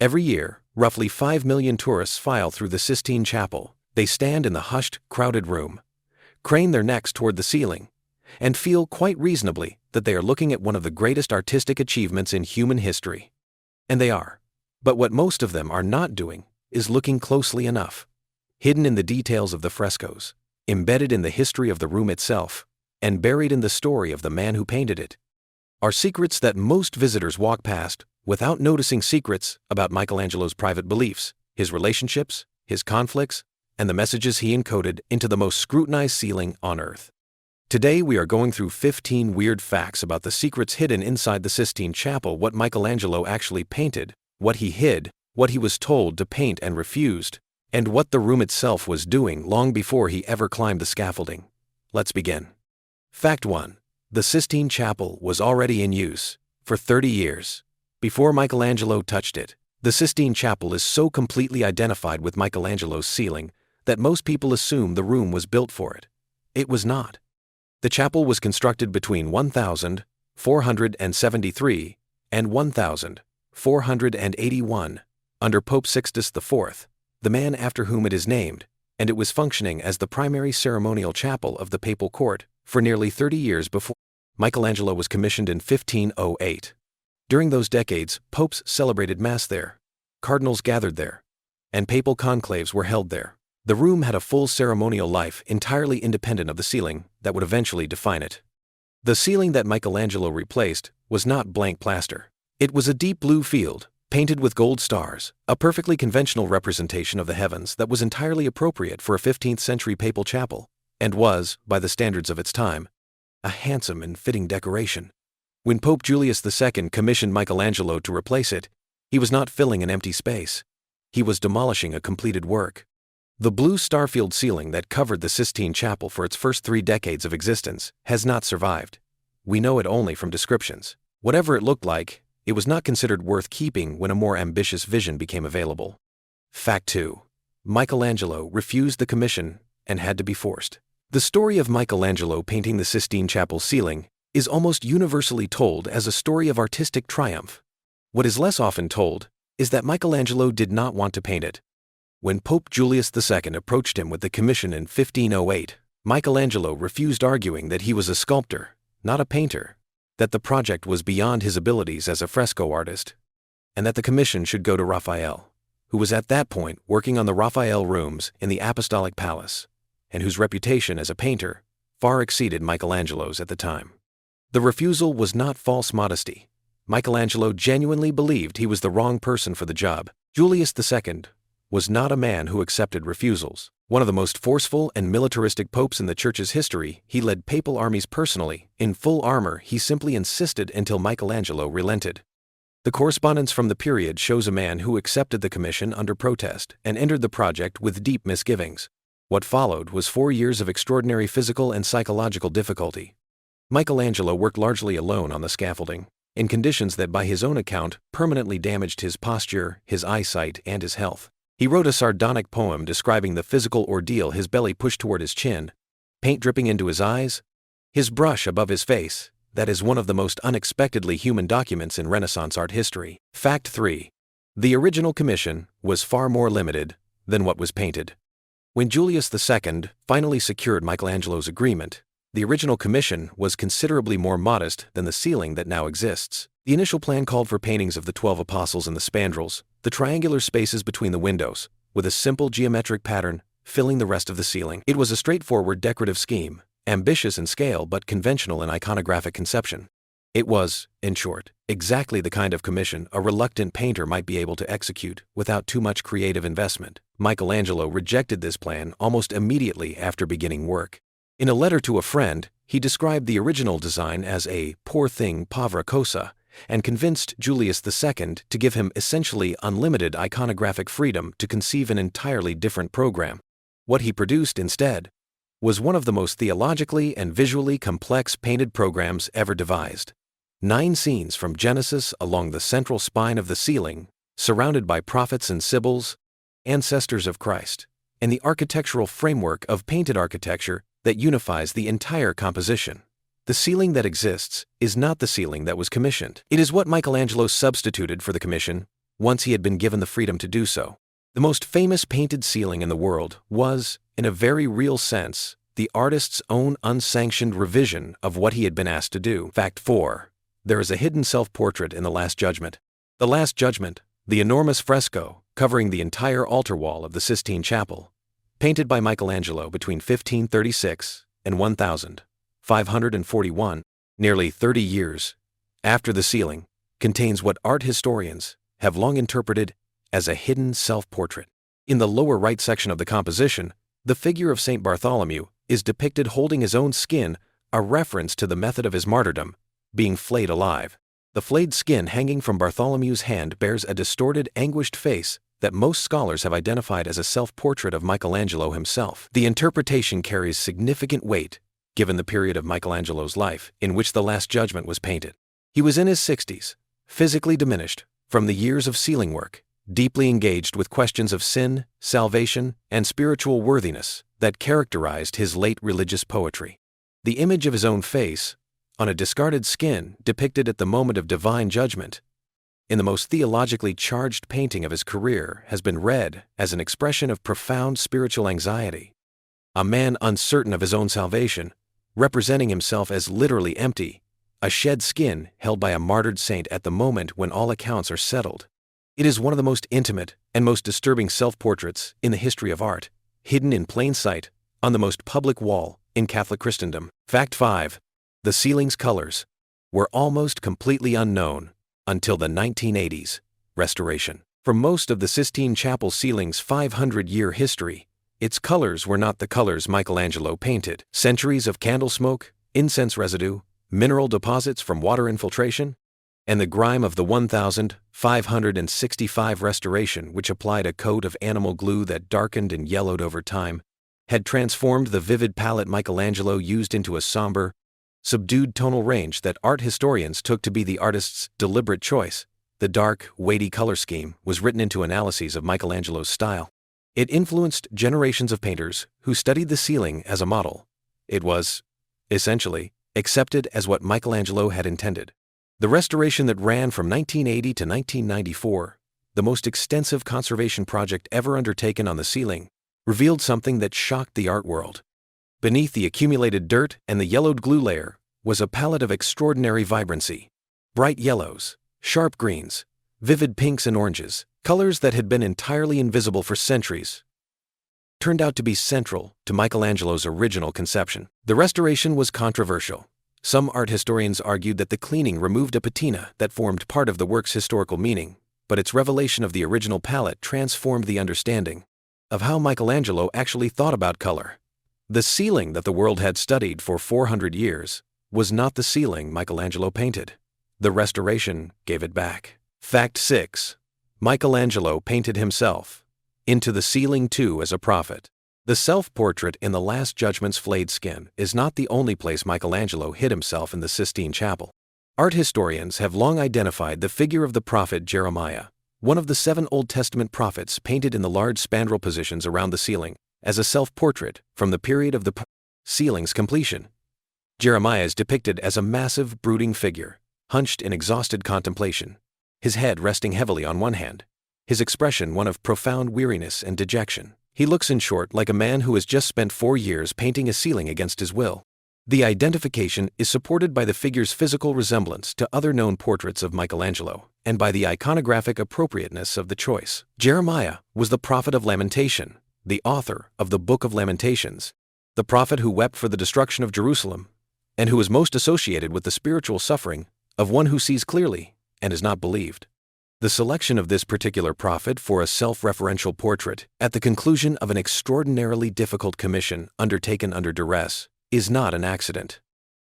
Every year, roughly 5 million tourists file through the Sistine Chapel. They stand in the hushed, crowded room, crane their necks toward the ceiling, and feel quite reasonably that they are looking at one of the greatest artistic achievements in human history. And they are. But what most of them are not doing is looking closely enough. Hidden in the details of the frescoes, embedded in the history of the room itself, and buried in the story of the man who painted it, are secrets that most visitors walk past without noticing. Secrets about Michelangelo's private beliefs, his relationships, his conflicts, and the messages he encoded into the most scrutinized ceiling on Earth. Today we are going through 15 weird facts about the secrets hidden inside the Sistine Chapel, what Michelangelo actually painted, what he hid, what he was told to paint and refused, and what the room itself was doing long before he ever climbed the scaffolding. Let's begin. Fact 1. The Sistine Chapel was already in use for 30 years before Michelangelo touched it. The Sistine Chapel is so completely identified with Michelangelo's ceiling that most people assume the room was built for it. It was not. The chapel was constructed between 1473 and 1481 under Pope Sixtus IV, the man after whom it is named, and it was functioning as the primary ceremonial chapel of the papal court for nearly 30 years before Michelangelo was commissioned in 1508. During those decades, popes celebrated Mass there, cardinals gathered there, and papal conclaves were held there. The room had a full ceremonial life entirely independent of the ceiling that would eventually define it. The ceiling that Michelangelo replaced was not blank plaster. It was a deep blue field, painted with gold stars, a perfectly conventional representation of the heavens that was entirely appropriate for a 15th century papal chapel, and was, by the standards of its time, a handsome and fitting decoration. When Pope Julius II commissioned Michelangelo to replace it, he was not filling an empty space. He was demolishing a completed work. The blue star-filled ceiling that covered the Sistine Chapel for its first 3 decades of existence has not survived. We know it only from descriptions. Whatever it looked like, it was not considered worth keeping when a more ambitious vision became available. Fact 2. Michelangelo refused the commission and had to be forced. The story of Michelangelo painting the Sistine Chapel ceiling is almost universally told as a story of artistic triumph. What is less often told is that Michelangelo did not want to paint it. When Pope Julius II approached him with the commission in 1508, Michelangelo refused, arguing that he was a sculptor, not a painter, that the project was beyond his abilities as a fresco artist, and that the commission should go to Raphael, who was at that point working on the Raphael rooms in the Apostolic Palace, and whose reputation as a painter far exceeded Michelangelo's at the time. The refusal was not false modesty. Michelangelo genuinely believed he was the wrong person for the job. Julius II was not a man who accepted refusals. One of the most forceful and militaristic popes in the Church's history, he led papal armies personally. In full armor, he simply insisted until Michelangelo relented. The correspondence from the period shows a man who accepted the commission under protest and entered the project with deep misgivings. What followed was 4 years of extraordinary physical and psychological difficulty. Michelangelo worked largely alone on the scaffolding, in conditions that by his own account permanently damaged his posture, his eyesight, and his health. He wrote a sardonic poem describing the physical ordeal: his belly pushed toward his chin, paint dripping into his eyes, his brush above his face. That is one of the most unexpectedly human documents in Renaissance art history. Fact 3. The original commission was far more limited than what was painted. When Julius II finally secured Michelangelo's agreement, the original commission was considerably more modest than the ceiling that now exists. The initial plan called for paintings of the 12 apostles and the spandrels, the triangular spaces between the windows, with a simple geometric pattern filling the rest of the ceiling. It was a straightforward decorative scheme, ambitious in scale but conventional in iconographic conception. It was, in short, exactly the kind of commission a reluctant painter might be able to execute without too much creative investment. Michelangelo rejected this plan almost immediately after beginning work. In a letter to a friend, he described the original design as a poor thing, povera cosa, and convinced Julius II to give him essentially unlimited iconographic freedom to conceive an entirely different program. What he produced instead was one of the most theologically and visually complex painted programs ever devised. 9 scenes from Genesis along the central spine of the ceiling, surrounded by prophets and sibyls, ancestors of Christ, and the architectural framework of painted architecture that unifies the entire composition. The ceiling that exists is not the ceiling that was commissioned. It is what Michelangelo substituted for the commission once he had been given the freedom to do so. The most famous painted ceiling in the world was, in a very real sense, the artist's own unsanctioned revision of what he had been asked to do. Fact 4. There is a hidden self-portrait in the Last Judgment. The Last Judgment, the enormous fresco covering the entire altar wall of the Sistine Chapel, painted by Michelangelo between 1536 and 1541, nearly 30 years after the ceiling, contains what art historians have long interpreted as a hidden self-portrait. In the lower right section of the composition, the figure of Saint Bartholomew is depicted holding his own skin, a reference to the method of his martyrdom, being flayed alive. The flayed skin hanging from Bartholomew's hand bears a distorted, anguished face that most scholars have identified as a self-portrait of Michelangelo himself. The interpretation carries significant weight, given the period of Michelangelo's life in which the Last Judgment was painted. He was in his 60s, physically diminished from the years of ceiling work, deeply engaged with questions of sin, salvation, and spiritual worthiness that characterized his late religious poetry. The image of his own face, on a discarded skin depicted at the moment of divine judgment, in the most theologically charged painting of his career, has been read as an expression of profound spiritual anxiety. A man uncertain of his own salvation, representing himself as literally empty, a shed skin held by a martyred saint at the moment when all accounts are settled. It is one of the most intimate and most disturbing self-portraits in the history of art, hidden in plain sight on the most public wall in Catholic Christendom. Fact 5. The ceiling's colors were almost completely unknown until the 1980s restoration. For most of the Sistine Chapel ceiling's 500-year history, its colors were not the colors Michelangelo painted. Centuries of candle smoke, incense residue, mineral deposits from water infiltration, and the grime of the 1565 restoration, which applied a coat of animal glue that darkened and yellowed over time, had transformed the vivid palette Michelangelo used into a somber, subdued tonal range that art historians took to be the artist's deliberate choice. The dark, weighty color scheme was written into analyses of Michelangelo's style. It influenced generations of painters who studied the ceiling as a model. It was, essentially, accepted as what Michelangelo had intended. The restoration that ran from 1980 to 1994, the most extensive conservation project ever undertaken on the ceiling, revealed something that shocked the art world. Beneath the accumulated dirt and the yellowed glue layer was a palette of extraordinary vibrancy. Bright yellows, sharp greens, vivid pinks and oranges, colors that had been entirely invisible for centuries, turned out to be central to Michelangelo's original conception. The restoration was controversial. Some art historians argued that the cleaning removed a patina that formed part of the work's historical meaning, but its revelation of the original palette transformed the understanding of how Michelangelo actually thought about color. The ceiling that the world had studied for 400 years was not the ceiling Michelangelo painted. The restoration gave it back. Fact 6. Michelangelo painted himself into the ceiling too as a prophet. The self-portrait in the Last Judgment's flayed skin is not the only place Michelangelo hid himself in the Sistine Chapel. Art historians have long identified the figure of the prophet Jeremiah, one of the 7 Old Testament prophets painted in the large spandrel positions around the ceiling, as a self-portrait from the period of the ceiling's completion. Jeremiah is depicted as a massive, brooding figure, hunched in exhausted contemplation, his head resting heavily on one hand, his expression one of profound weariness and dejection. He looks, in short, like a man who has just spent 4 years painting a ceiling against his will. The identification is supported by the figure's physical resemblance to other known portraits of Michelangelo, and by the iconographic appropriateness of the choice. Jeremiah was the prophet of lamentation, the author of the Book of Lamentations, the prophet who wept for the destruction of Jerusalem, and who is most associated with the spiritual suffering of one who sees clearly and is not believed. The selection of this particular prophet for a self-referential portrait at the conclusion of an extraordinarily difficult commission undertaken under duress is not an accident.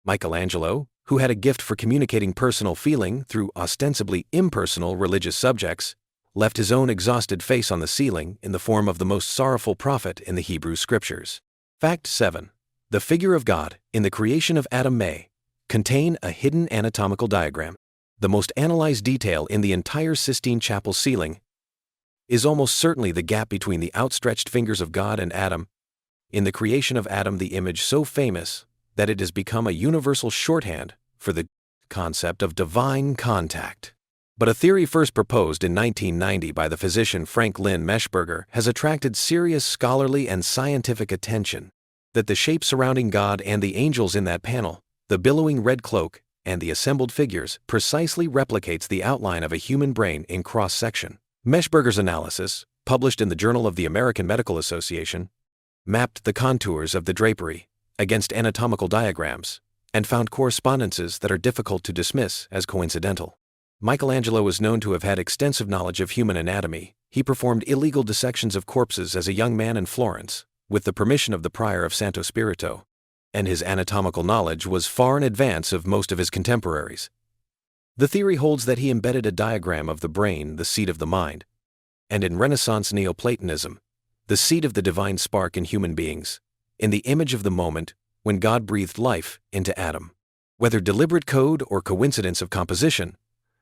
Michelangelo, who had a gift for communicating personal feeling through ostensibly impersonal religious subjects, left his own exhausted face on the ceiling in the form of the most sorrowful prophet in the Hebrew Scriptures. Fact 7. The figure of God in the creation of Adam may contain a hidden anatomical diagram. The most analyzed detail in the entire Sistine Chapel ceiling is almost certainly the gap between the outstretched fingers of God and Adam. In the creation of Adam, the image so famous that it has become a universal shorthand for the concept of divine contact. But a theory first proposed in 1990 by the physician Frank Lynn Meshberger has attracted serious scholarly and scientific attention: that the shape surrounding God and the angels in that panel, the billowing red cloak, and the assembled figures, precisely replicates the outline of a human brain in cross-section. Meshberger's analysis, published in the Journal of the American Medical Association, mapped the contours of the drapery against anatomical diagrams and found correspondences that are difficult to dismiss as coincidental. Michelangelo was known to have had extensive knowledge of human anatomy. He performed illegal dissections of corpses as a young man in Florence, with the permission of the prior of Santo Spirito, and his anatomical knowledge was far in advance of most of his contemporaries. The theory holds that he embedded a diagram of the brain, the seat of the mind, and in Renaissance Neoplatonism, the seat of the divine spark in human beings, in the image of the moment when God breathed life into Adam. Whether deliberate code or coincidence of composition,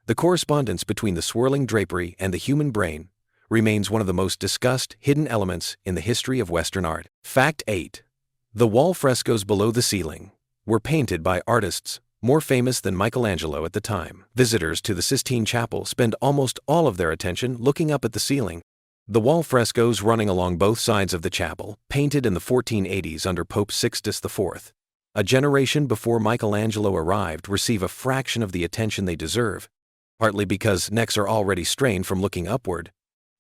the correspondence between the swirling drapery and the human brain remains one of the most discussed hidden elements in the history of Western art. Fact 8. The wall frescoes below the ceiling were painted by artists more famous than Michelangelo at the time. Visitors to the Sistine Chapel spend almost all of their attention looking up at the ceiling. The wall frescoes running along both sides of the chapel, painted in the 1480s under Pope Sixtus IV, a generation before Michelangelo arrived, receive a fraction of the attention they deserve, partly because necks are already strained from looking upward,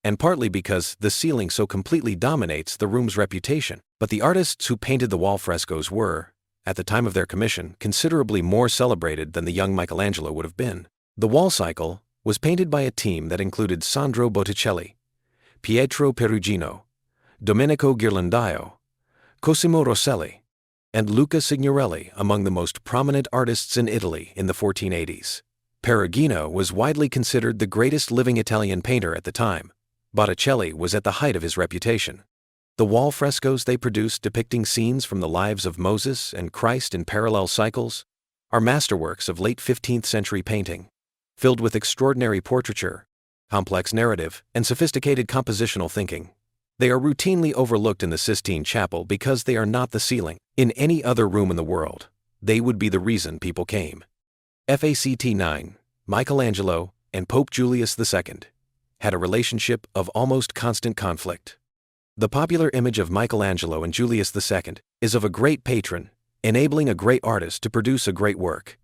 and partly because the ceiling so completely dominates the room's reputation. But the artists who painted the wall frescoes were, at the time of their commission, considerably more celebrated than the young Michelangelo would have been. The wall cycle was painted by a team that included Sandro Botticelli, Pietro Perugino, Domenico Ghirlandaio, Cosimo Rosselli, and Luca Signorelli, among the most prominent artists in Italy in the 1480s. Perugino was widely considered the greatest living Italian painter at the time. Botticelli was at the height of his reputation. The wall frescoes they produced depicting scenes from the lives of Moses and Christ in parallel cycles are masterworks of late 15th century painting, filled with extraordinary portraiture, complex narrative, and sophisticated compositional thinking. They are routinely overlooked in the Sistine Chapel because they are not the ceiling. In any other room in the world, they would be the reason people came. Fact 9. Michelangelo and Pope Julius II had a relationship of almost constant conflict. The popular image of Michelangelo and Julius II is of a great patron, enabling a great artist to produce a great work.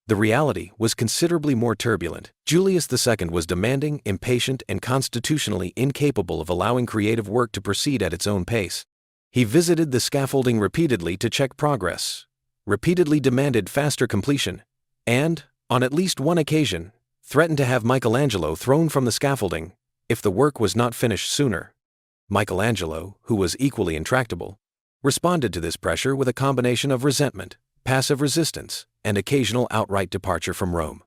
The reality was considerably more turbulent. Julius II was demanding, impatient, and constitutionally incapable of allowing creative work to proceed at its own pace. He visited the scaffolding repeatedly to check progress, repeatedly demanded faster completion, and, on at least one occasion, threatened to have Michelangelo thrown from the scaffolding if the work was not finished sooner. Michelangelo, who was equally intractable, responded to this pressure with a combination of resentment, passive resistance, and occasional outright departure from Rome.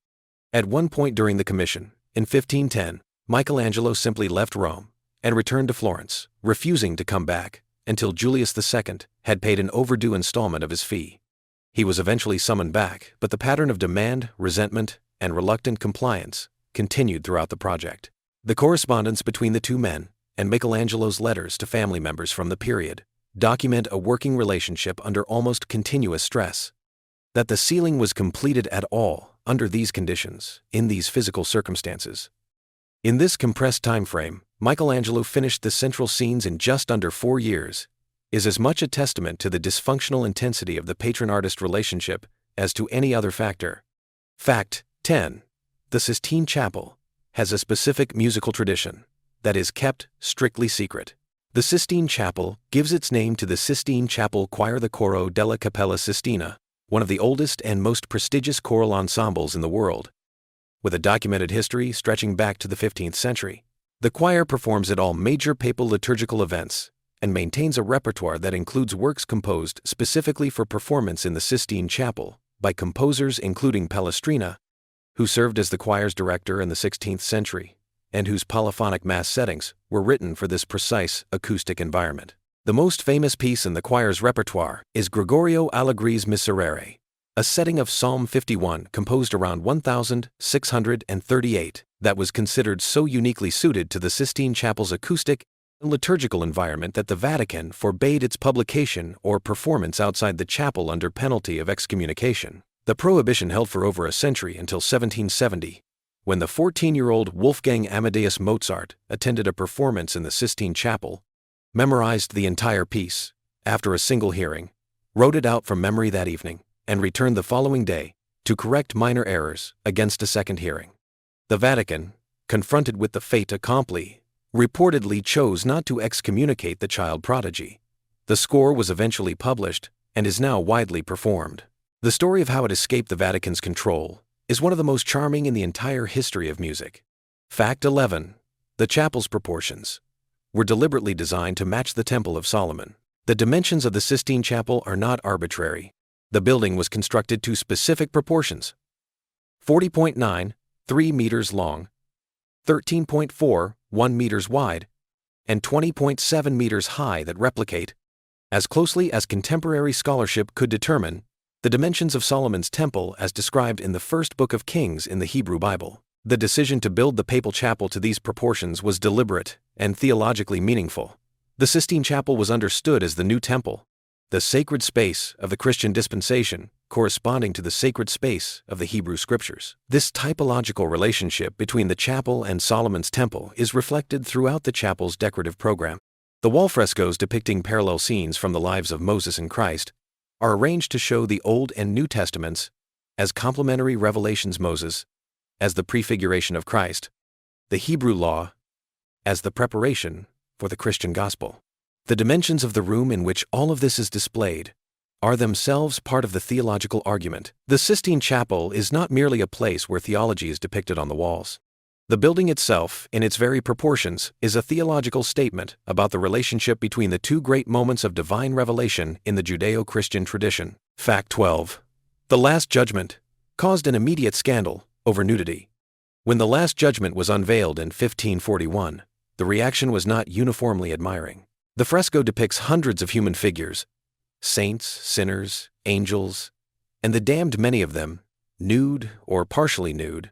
At one point during the commission, in 1510, Michelangelo simply left Rome and returned to Florence, refusing to come back until Julius II had paid an overdue installment of his fee. He was eventually summoned back, but the pattern of demand, resentment, and reluctant compliance continued throughout the project. The correspondence between the two men and Michelangelo's letters to family members from the period document a working relationship under almost continuous stress. That the ceiling was completed at all under these conditions, in these physical circumstances. In this compressed time frame, Michelangelo finished the central scenes in just under 4 years, is as much a testament to the dysfunctional intensity of the patron-artist relationship as to any other factor. Fact 10. The Sistine Chapel has a specific musical tradition that is kept strictly secret. The Sistine Chapel gives its name to the Sistine Chapel Choir, the Coro della Cappella Sistina, one of the oldest and most prestigious choral ensembles in the world. With a documented history stretching back to the 15th century, the choir performs at all major papal liturgical events and maintains a repertoire that includes works composed specifically for performance in the Sistine Chapel by composers including Palestrina, who served as the choir's director in the 16th century, and whose polyphonic mass settings were written for this precise acoustic environment. The most famous piece in the choir's repertoire is Gregorio Allegri's Miserere, a setting of Psalm 51 composed around 1638 that was considered so uniquely suited to the Sistine Chapel's acoustic and liturgical environment that the Vatican forbade its publication or performance outside the chapel under penalty of excommunication. The prohibition held for over a century until 1770, When the 14-year-old Wolfgang Amadeus Mozart attended a performance in the Sistine Chapel, memorized the entire piece after a single hearing, wrote it out from memory that evening, and returned the following day to correct minor errors against a second hearing. The Vatican, confronted with the fait accompli, reportedly chose not to excommunicate the child prodigy. The score was eventually published and is now widely performed. The story of how it escaped the Vatican's control is one of the most charming in the entire history of music. Fact 11. The chapel's proportions were deliberately designed to match the Temple of Solomon. The dimensions of the Sistine Chapel are not arbitrary. The building was constructed to specific proportions: 40.9, 3 meters long, 13.4, 1 meters wide, and 20.7 meters high that replicate, as closely as contemporary scholarship could determine, the dimensions of Solomon's temple as described in the first book of Kings in the Hebrew Bible. The decision to build the papal chapel to these proportions was deliberate and theologically meaningful. The Sistine Chapel was understood as the new temple, the sacred space of the Christian dispensation, corresponding to the sacred space of the Hebrew Scriptures. This typological relationship between the chapel and Solomon's temple is reflected throughout the chapel's decorative program. The wall frescoes depicting parallel scenes from the lives of Moses and Christ are arranged to show the Old and New Testaments as complementary revelations, Moses as the prefiguration of Christ, the Hebrew law as the preparation for the Christian gospel. The dimensions of the room in which all of this is displayed are themselves part of the theological argument. The Sistine Chapel is not merely a place where theology is depicted on the walls. The building itself, in its very proportions, is a theological statement about the relationship between the two great moments of divine revelation in the Judeo-Christian tradition. Fact 12. The Last Judgment caused an immediate scandal over nudity. When the Last Judgment was unveiled in 1541, the reaction was not uniformly admiring. The fresco depicts hundreds of human figures, saints, sinners, angels, and the damned, many of them nude or partially nude,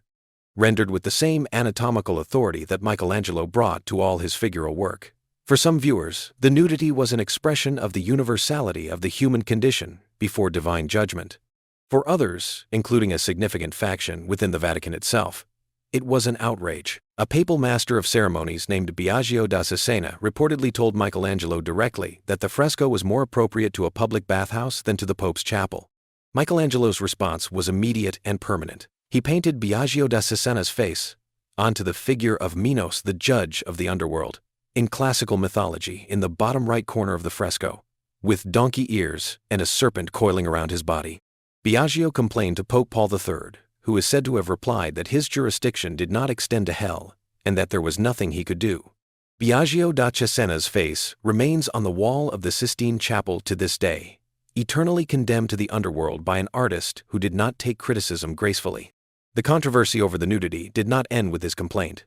rendered with the same anatomical authority that Michelangelo brought to all his figural work. For some viewers, the nudity was an expression of the universality of the human condition before divine judgment. For others, including a significant faction within the Vatican itself, it was an outrage. A papal master of ceremonies named Biagio da Cesena reportedly told Michelangelo directly that the fresco was more appropriate to a public bathhouse than to the Pope's chapel. Michelangelo's response was immediate and permanent. He painted Biagio da Cesena's face onto the figure of Minos, the judge of the underworld, in classical mythology in the bottom right corner of the fresco, with donkey ears and a serpent coiling around his body. Biagio complained to Pope Paul III, who is said to have replied that his jurisdiction did not extend to hell and that there was nothing he could do. Biagio da Cesena's face remains on the wall of the Sistine Chapel to this day, eternally condemned to the underworld by an artist who did not take criticism gracefully. The controversy over the nudity did not end with his complaint.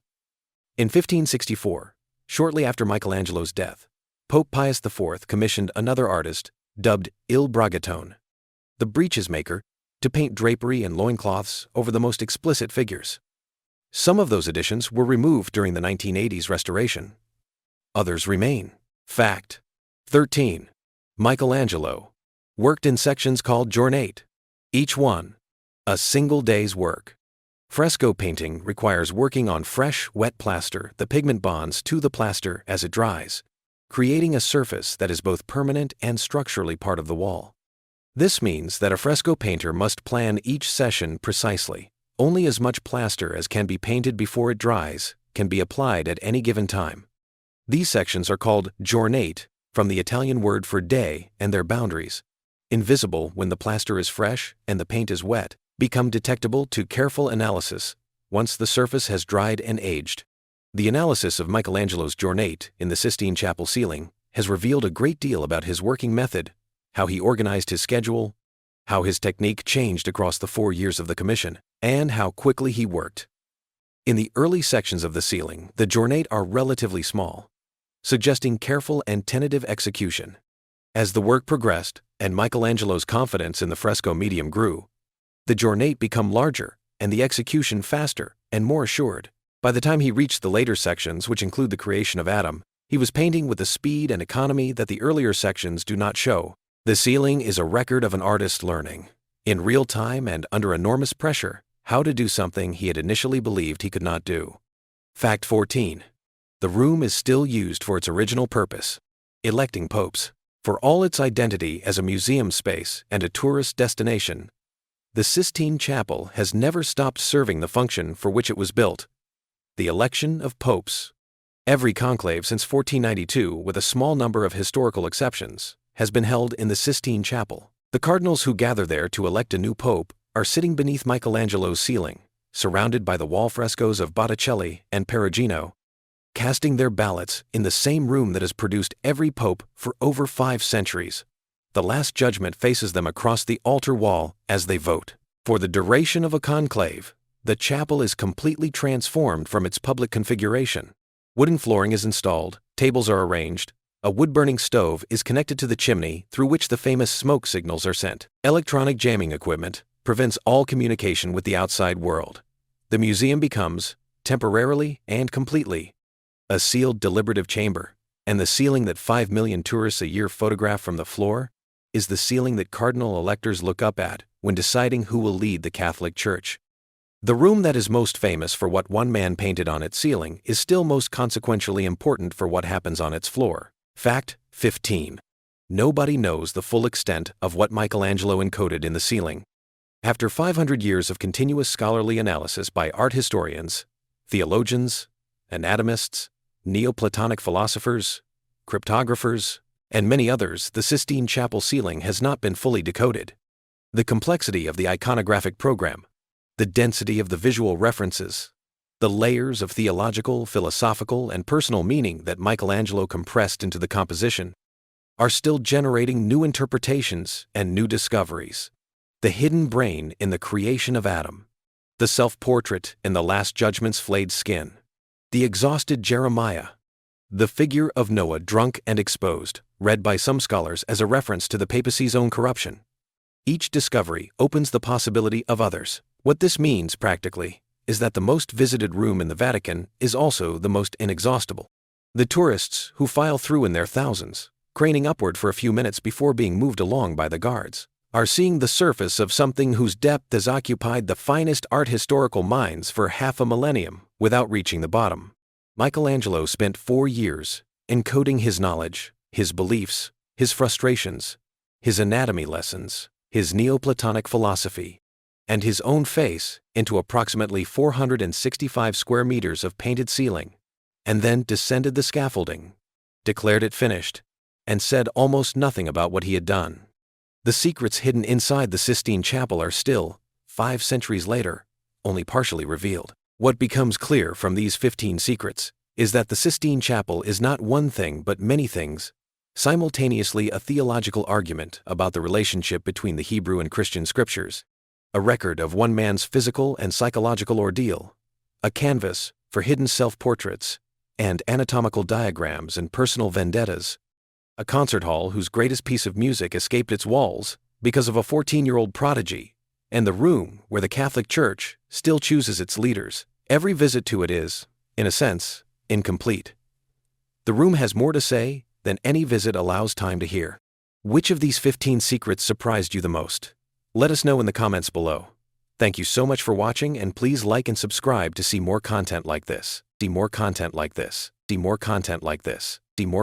In 1564, shortly after Michelangelo's death, Pope Pius IV commissioned another artist, dubbed Il Bragatone, the breeches maker, to paint drapery and loincloths over the most explicit figures. Some of those additions were removed during the 1980s restoration. Others remain. Fact 13. Michelangelo worked in sections called giornate, each one a single day's work. Fresco painting requires working on fresh, wet plaster. The pigment bonds to the plaster as it dries, creating a surface that is both permanent and structurally part of the wall. This means that a fresco painter must plan each session precisely. Only as much plaster as can be painted before it dries can be applied at any given time. These sections are called giornate, from the Italian word for day, and their boundaries, invisible when the plaster is fresh and the paint is wet, become detectable to careful analysis once the surface has dried and aged. The analysis of Michelangelo's giornate in the Sistine Chapel ceiling has revealed a great deal about his working method, how he organized his schedule, how his technique changed across the 4 years of the commission, and how quickly he worked. In the early sections of the ceiling, the giornate are relatively small, suggesting careful and tentative execution. As the work progressed and Michelangelo's confidence in the fresco medium grew, the giornate became larger and the execution faster and more assured. By the time he reached the later sections, which include the creation of Adam, he was painting with a speed and economy that the earlier sections do not show. The ceiling is a record of an artist's learning, in real time and under enormous pressure, How to do something he had initially believed he could not do. Fact 14. The room is still used for its original purpose, electing popes. For all its identity as a museum space and a tourist destination, the Sistine Chapel has never stopped serving the function for which it was built: the election of popes. Every conclave since 1492, with a small number of historical exceptions, has been held in the Sistine Chapel. The cardinals who gather there to elect a new pope are sitting beneath Michelangelo's ceiling, surrounded by the wall frescoes of Botticelli and Perugino, casting their ballots in the same room that has produced every pope for over 5 centuries. The Last Judgment faces them across the altar wall as they vote. For the duration of a conclave, the chapel is completely transformed from its public configuration. Wooden flooring is installed, tables are arranged, a wood-burning stove is connected to the chimney through which the famous smoke signals are sent. Electronic jamming equipment prevents all communication with the outside world. The museum becomes, temporarily and completely, a sealed deliberative chamber, and the ceiling that 5 million tourists a year photograph from the floor is the ceiling that cardinal electors look up at when deciding who will lead the Catholic Church. The room that is most famous for what one man painted on its ceiling is still most consequentially important for what happens on its floor. Fact 15. Nobody knows the full extent of what Michelangelo encoded in the ceiling. After 500 years of continuous scholarly analysis by art historians, theologians, anatomists, Neoplatonic philosophers, cryptographers, and many others, the Sistine Chapel ceiling has not been fully decoded. The complexity of the iconographic program, the density of the visual references, the layers of theological, philosophical, and personal meaning that Michelangelo compressed into the composition, are still generating new interpretations and new discoveries. The hidden brain in the creation of Adam, the self-portrait in the Last Judgment's flayed skin, the exhausted Jeremiah, the figure of Noah drunk and exposed, read by some scholars as a reference to the papacy's own corruption. Each discovery opens the possibility of others. What this means, practically, is that the most visited room in the Vatican is also the most inexhaustible. The tourists who file through in their thousands, craning upward for a few minutes before being moved along by the guards, are seeing the surface of something whose depth has occupied the finest art historical minds for half a millennium without reaching the bottom. Michelangelo spent 4 years encoding his knowledge, his beliefs, his frustrations, his anatomy lessons, his Neoplatonic philosophy, and his own face into approximately 465 square meters of painted ceiling, and then descended the scaffolding, declared it finished, and said almost nothing about what he had done. The secrets hidden inside the Sistine Chapel are still, 5 centuries later, only partially revealed. What becomes clear from these 15 secrets is that the Sistine Chapel is not one thing but many things, simultaneously a theological argument about the relationship between the Hebrew and Christian scriptures, a record of one man's physical and psychological ordeal, a canvas for hidden self-portraits and anatomical diagrams and personal vendettas, a concert hall whose greatest piece of music escaped its walls because of a 14-year-old prodigy, and the room where the Catholic Church still chooses its leaders. Every visit to it is, in a sense, incomplete. The room has more to say than any visit allows time to hear. Which of these 15 secrets surprised you the most? Let us know in the comments below. Thank you so much for watching, and please like and subscribe to see more content like this. See more content like this. See more content like this. See more